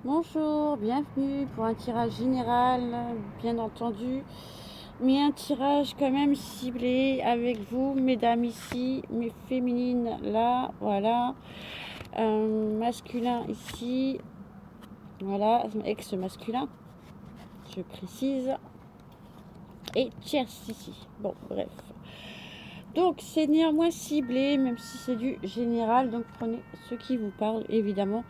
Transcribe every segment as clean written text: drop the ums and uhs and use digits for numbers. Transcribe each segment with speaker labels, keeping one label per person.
Speaker 1: Bonjour, bienvenue pour un tirage général, bien entendu, mais un tirage quand même ciblé avec vous, mesdames ici, mes féminines là, voilà, masculin ici, voilà, ex-masculin, je précise, et tierce ici. Bon, bref. Donc c'est néanmoins ciblé, même si c'est du général, donc prenez ce qui vous parle, évidemment.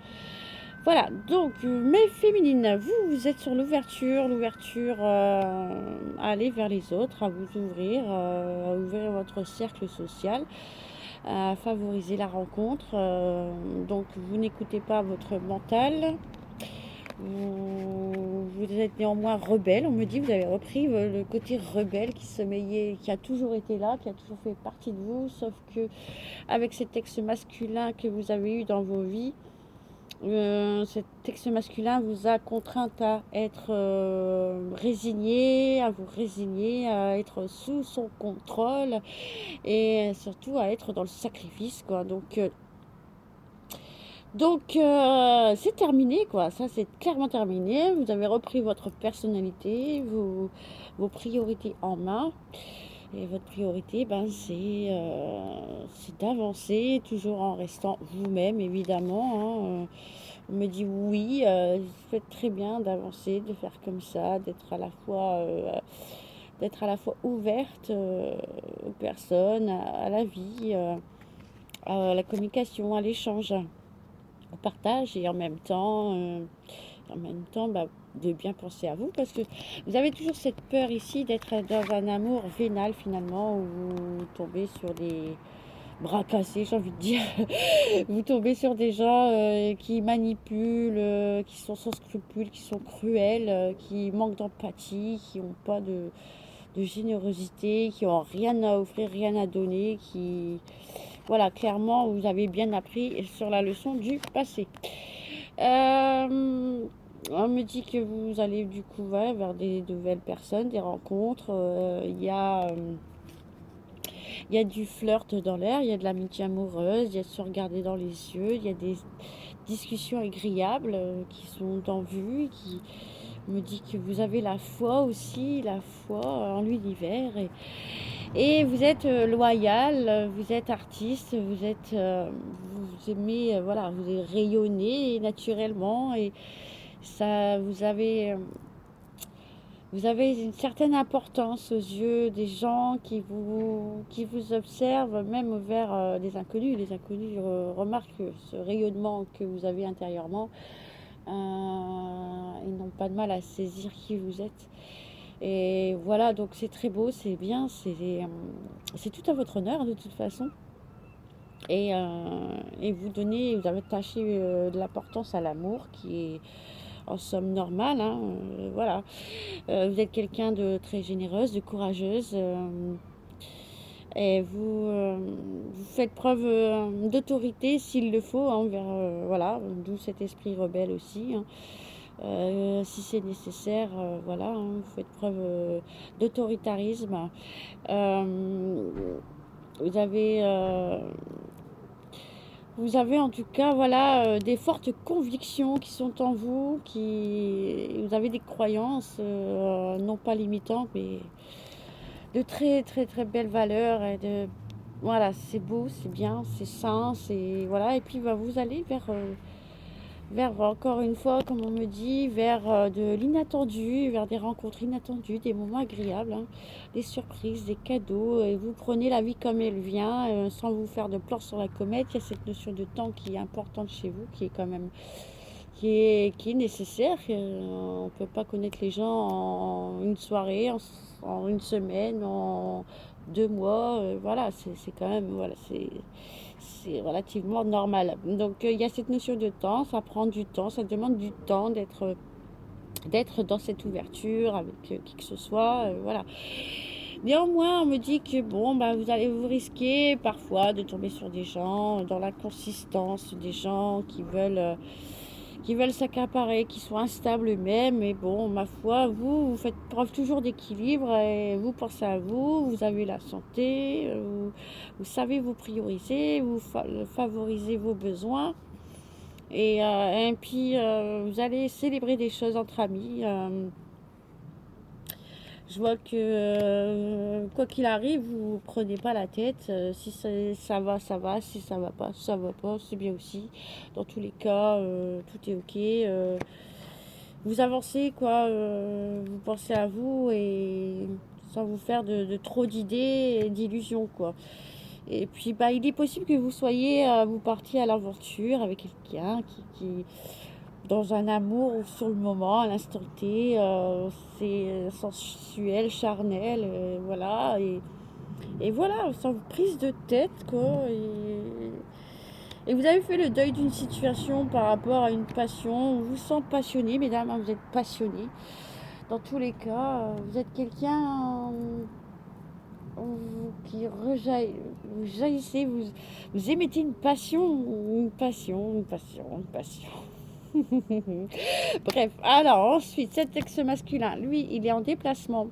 Speaker 1: Voilà, donc mes féminines, vous êtes sur l'ouverture à aller vers les autres, à vous ouvrir, à ouvrir votre cercle social, à favoriser la rencontre. Donc vous n'écoutez pas votre mental, vous êtes néanmoins rebelle. On me dit, vous avez repris le côté rebelle qui sommeillait, qui a toujours été là, qui a toujours fait partie de vous, sauf que avec cet ex masculin que vous avez eu dans vos vies, cet texte masculin vous a contrainte à être résigné, à vous résigner, à être sous son contrôle et surtout à être dans le sacrifice, quoi. Donc, c'est terminé, quoi. Ça, c'est clairement terminé. Vous avez repris votre personnalité, vos priorités en main. Et votre priorité, ben, c'est d'avancer, toujours en restant vous-même, évidemment, hein. On me dit oui, vous faites très bien d'avancer, de faire comme ça, d'être à la fois ouverte aux personnes, à la vie, à la communication, à l'échange, au partage et en même temps, bah, de bien penser à vous parce que vous avez toujours cette peur ici d'être dans un amour vénal finalement où vous tombez sur des bras cassés, j'ai envie de dire. Vous tombez sur des gens qui manipulent, qui sont sans scrupules, qui sont cruels, qui manquent d'empathie, qui n'ont pas de générosité, qui n'ont rien à offrir, rien à donner, qui... Voilà, clairement, vous avez bien appris sur la leçon du passé. On me dit que vous allez du coup vers des nouvelles personnes, des rencontres. Il y a du flirt dans l'air, il y a de l'amitié amoureuse, il y a de se regarder dans les yeux, il y a des discussions agréables qui sont en vue, qui me dit que vous avez la foi aussi, la foi en l'univers. Et vous êtes loyal, vous êtes artiste, vous aimez, voilà, vous rayonnez naturellement et ça, vous avez une certaine importance aux yeux des gens qui vous observent, même vers des inconnus. Les inconnus remarquent ce rayonnement que vous avez intérieurement. Ils n'ont pas de mal à saisir qui vous êtes. Et voilà, donc c'est très beau, c'est bien, c'est tout à votre honneur de toute façon. Et vous avez attaché de l'importance à l'amour qui est en somme normal, hein, voilà. Vous êtes quelqu'un de très généreuse, de courageuse. Et vous faites preuve d'autorité s'il le faut, hein, voilà, d'où cet esprit rebelle aussi, hein. Si c'est nécessaire, voilà, hein, vous faites preuve d'autoritarisme. Euh, vous avez, euh, vous avez en tout cas, voilà, des fortes convictions qui sont en vous, vous avez des croyances, non pas limitantes, mais de très très très belles valeurs voilà, c'est beau, c'est bien, c'est sain, c'est voilà. Et puis bah, vous allez vers encore une fois, comme on me dit, vers de l'inattendu, vers des rencontres inattendues, des moments agréables, hein, des surprises, des cadeaux. Et vous prenez la vie comme elle vient, sans vous faire de plans sur la comète. Il y a cette notion de temps qui est importante chez vous, qui est quand même qui est nécessaire. On ne peut pas connaître les gens en une soirée, en une semaine, en 2 mois. Voilà, c'est quand même, voilà, c'est relativement normal. Donc il y a cette notion de temps, ça prend du temps, ça demande du temps d'être dans cette ouverture avec qui que ce soit, voilà. Néanmoins, on me dit que bon, bah, vous allez vous risquer parfois de tomber sur des gens dans la consistance, des gens qui veulent s'accaparer, qui sont instables eux-mêmes. Mais bon, ma foi, vous faites preuve toujours d'équilibre et vous pensez à vous, vous avez la santé, vous savez vous prioriser, vous favorisez vos besoins. Et puis, vous allez célébrer des choses entre amis. Je vois que quoi qu'il arrive, vous prenez pas la tête. Si ça va, ça va. Si ça va pas, ça va pas. C'est bien aussi. Dans tous les cas, tout est ok. Vous avancez, quoi. Vous pensez à vous et sans vous faire de trop d'idées et d'illusions, quoi. Et puis, bah, il est possible que vous soyez, vous partiez à l'aventure avec quelqu'un qui dans un amour sur le moment, à l'instant T, c'est sensuel, charnel, voilà, et voilà, sans prise de tête, quoi. Et vous avez fait le deuil d'une situation par rapport à une passion. On vous sent passionné, mesdames, hein, vous êtes passionné. Dans tous les cas, vous êtes quelqu'un qui rejaillit, vous jaillissez, vous émettez une passion, une passion, une passion, une passion. Bref, alors ensuite, cet ex masculin, lui, il est en déplacement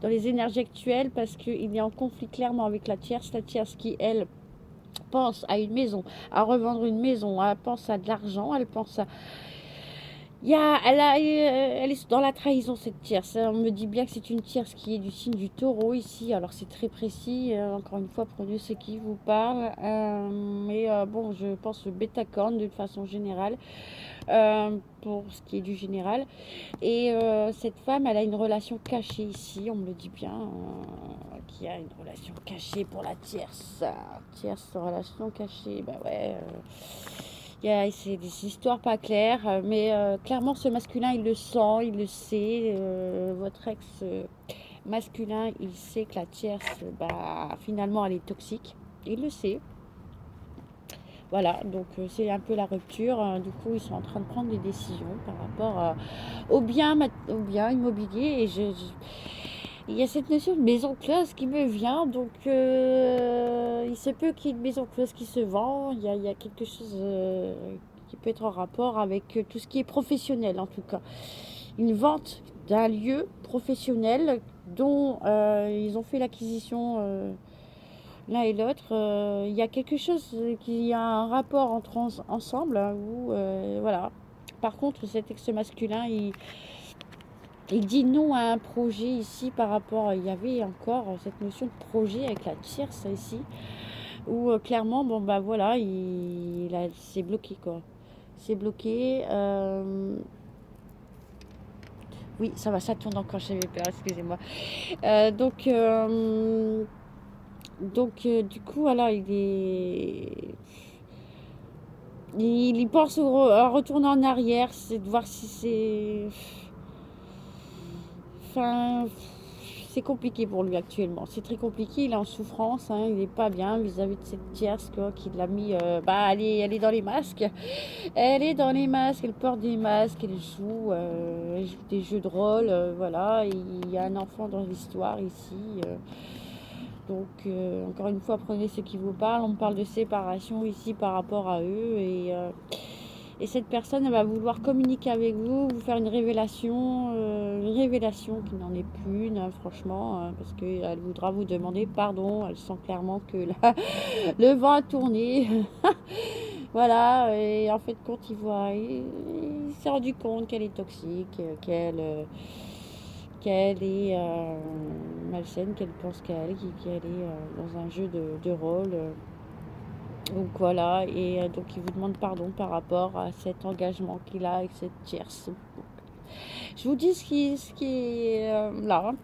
Speaker 1: dans les énergies actuelles parce qu'il est en conflit clairement avec la tierce qui, elle, pense à une maison, à revendre une maison, elle pense à de l'argent, elle pense à... elle est dans la trahison, cette tierce. On me dit bien que c'est une tierce qui est du signe du taureau ici. Alors c'est très précis. Encore une fois, prenez ce qui vous parle. Mais bon, je pense bêta-corne de façon générale. Pour ce qui est du général. Et cette femme, elle a une relation cachée ici, on me le dit bien, qui a une relation cachée pour la tierce. Tierce relation cachée, bah ouais. C'est des histoires pas claires, mais clairement ce masculin il le sent, il le sait. Votre ex masculin, il sait que la tierce, bah, finalement elle est toxique. Il le sait. Voilà, donc c'est un peu la rupture. Du coup, ils sont en train de prendre des décisions par rapport au bien immobilier. Et il y a cette notion de maison close qui me vient. Donc, il se peut qu'il y ait une maison close qui se vend. Il y a quelque chose qui peut être en rapport avec tout ce qui est professionnel, en tout cas. Une vente d'un lieu professionnel dont ils ont fait l'acquisition l'un et l'autre. Il y a quelque chose qui a un rapport entre ensemble, hein, où, voilà. Par contre, cet ex masculin, il dit non à un projet ici par rapport. Il y avait encore cette notion de projet avec la tierce ici, où clairement, bon bah voilà, c'est bloqué quoi. C'est bloqué. Oui, ça va, ça tourne encore, j'avais peur, excusez-moi. Donc, du coup, alors, il y pense à retourner en arrière, c'est de voir si c'est... Enfin, c'est compliqué pour lui actuellement. C'est très compliqué, il est en souffrance, hein, il n'est pas bien vis-à-vis de cette tierce quoi, qui l'a mis... bah, elle est dans les masques. Elle est dans les masques, elle porte des masques, elle joue des jeux de rôle, voilà. Il y a un enfant dans l'histoire ici. Donc, encore une fois, prenez ce qui vous parle. On me parle de séparation ici par rapport à eux. Et cette personne, elle va vouloir communiquer avec vous, vous faire une révélation qui n'en est plus une, hein, franchement, hein, parce qu'elle voudra vous demander pardon. Elle sent clairement que là, le vent a tourné. Voilà, et en fait, compte, il s'est rendu compte qu'elle est toxique, qu'elle est malsaine, qu'elle pense qu'elle est dans un jeu de rôle. Donc voilà, et donc il vous demande pardon par rapport à cet engagement qu'il a avec cette tierce. Je vous dis ce qui est là. Hein.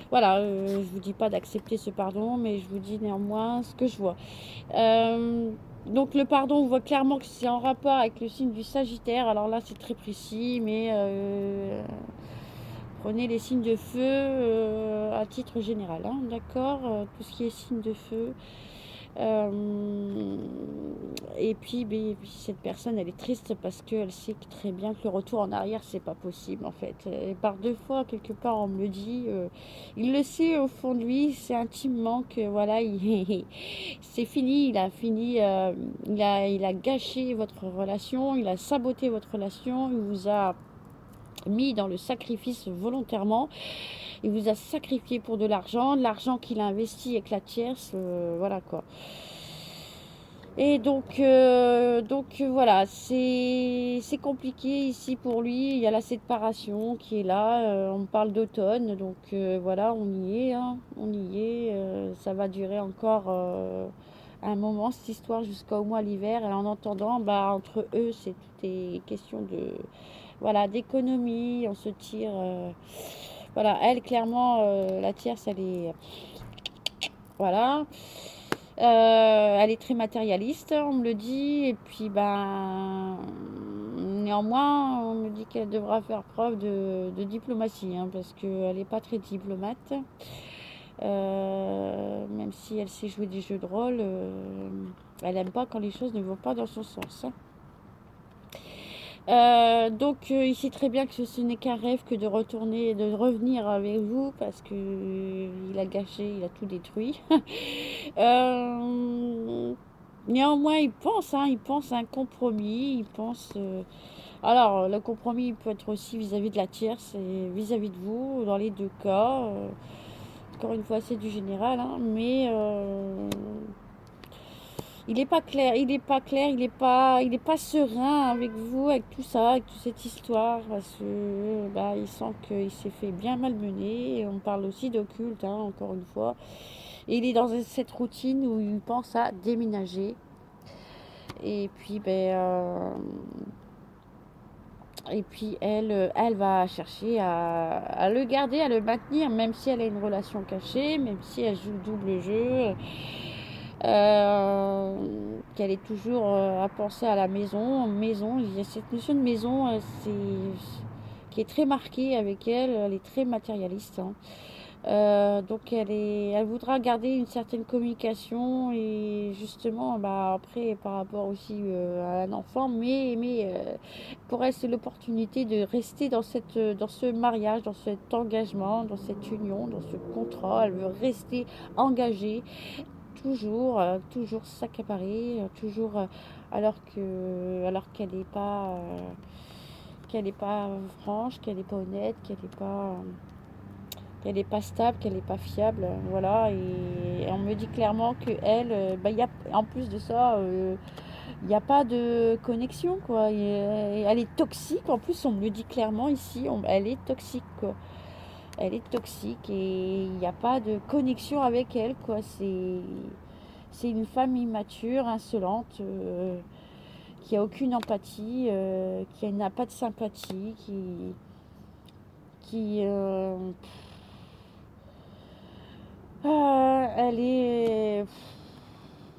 Speaker 1: Voilà, je vous dis pas d'accepter ce pardon, mais je vous dis néanmoins ce que je vois. Donc le pardon, on voit clairement que c'est en rapport avec le signe du Sagittaire. Alors là, c'est très précis, mais prenez les signes de feu à titre général, hein, d'accord. Tout ce qui est signe de feu. Et puis, cette personne, elle est triste parce qu'elle sait très bien que le retour en arrière, c'est pas possible en fait. Et par deux fois, quelque part, on me le dit. Il le sait au fond de lui, c'est intimement que voilà, c'est fini. Il a fini. Il a gâché votre relation. Il a saboté votre relation. Il vous a mis dans le sacrifice volontairement. Il vous a sacrifié pour de l'argent qu'il a investi avec la tierce, voilà quoi. Et voilà, c'est compliqué ici pour lui. Il y a la séparation qui est là. On parle d'automne, donc voilà, on y est, hein, on y est. Ça va durer encore un moment cette histoire jusqu'au mois l'hiver. Et en entendant, bah entre eux, c'est tout est question de voilà d'économie. On se tire. Voilà, elle clairement, la tierce, elle est voilà. Elle est très matérialiste, on me le dit, et puis ben néanmoins, on me dit qu'elle devra faire preuve de diplomatie, hein, parce qu'elle n'est pas très diplomate. Même si elle sait jouer des jeux de rôle, elle n'aime pas quand les choses ne vont pas dans son sens, hein. Il sait très bien que ce n'est qu'un rêve que de retourner, de revenir avec vous parce que il a gâché, il a tout détruit. Euh, Néanmoins, il pense à un compromis, il pense. Alors, le compromis il peut être aussi vis-à-vis de la tierce et vis-à-vis de vous, dans les deux cas. Encore une fois, c'est du général, hein, mais il n'est pas clair, il n'est pas clair, il est pas serein avec vous, avec tout ça, avec toute cette histoire, parce que bah, il sent qu'il s'est fait bien malmener. Et on parle aussi d'occulte, hein, encore une fois. Et il est dans cette routine où il pense à déménager. Et puis, elle va chercher à le garder, à le maintenir, même si elle a une relation cachée, même si elle joue le double jeu. Qu'elle est toujours à penser à la maison, il y a cette notion de maison, qui est très marquée avec elle, elle est très matérialiste, hein. Elle voudra garder une certaine communication et justement, bah, après, par rapport aussi à un enfant, pour elle, c'est l'opportunité de rester dans ce mariage, dans cet engagement, dans cette union, dans ce contrat. Elle veut rester engagée, toujours s'accaparer, toujours, alors qu'elle n'est pas franche, qu'elle n'est pas honnête, qu'elle n'est pas stable, qu'elle n'est pas fiable, voilà. Et on me dit clairement que elle, y a, en plus de ça, il n'y a pas de connexion, quoi. Et elle est toxique. En plus, on me le dit clairement ici, elle est toxique, quoi. Elle est toxique et il n'y a pas de connexion avec elle, quoi. C'est une femme immature, insolente, qui a aucune empathie, qui n'a pas de sympathie, qui elle est,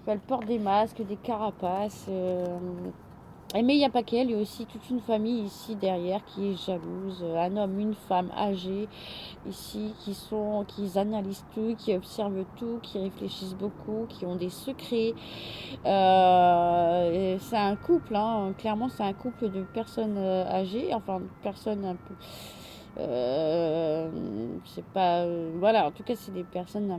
Speaker 1: elle porte des masques, des carapaces. Mais il n'y a pas qu'elle, il y a aussi toute une famille ici derrière qui est jalouse. Un homme, une femme âgée ici qui analysent tout, qui observent tout, qui réfléchissent beaucoup, qui ont des secrets. C'est un couple, hein, clairement, c'est un couple de personnes âgées, enfin, de personnes un peu. C'est pas. Voilà, en tout cas, c'est des personnes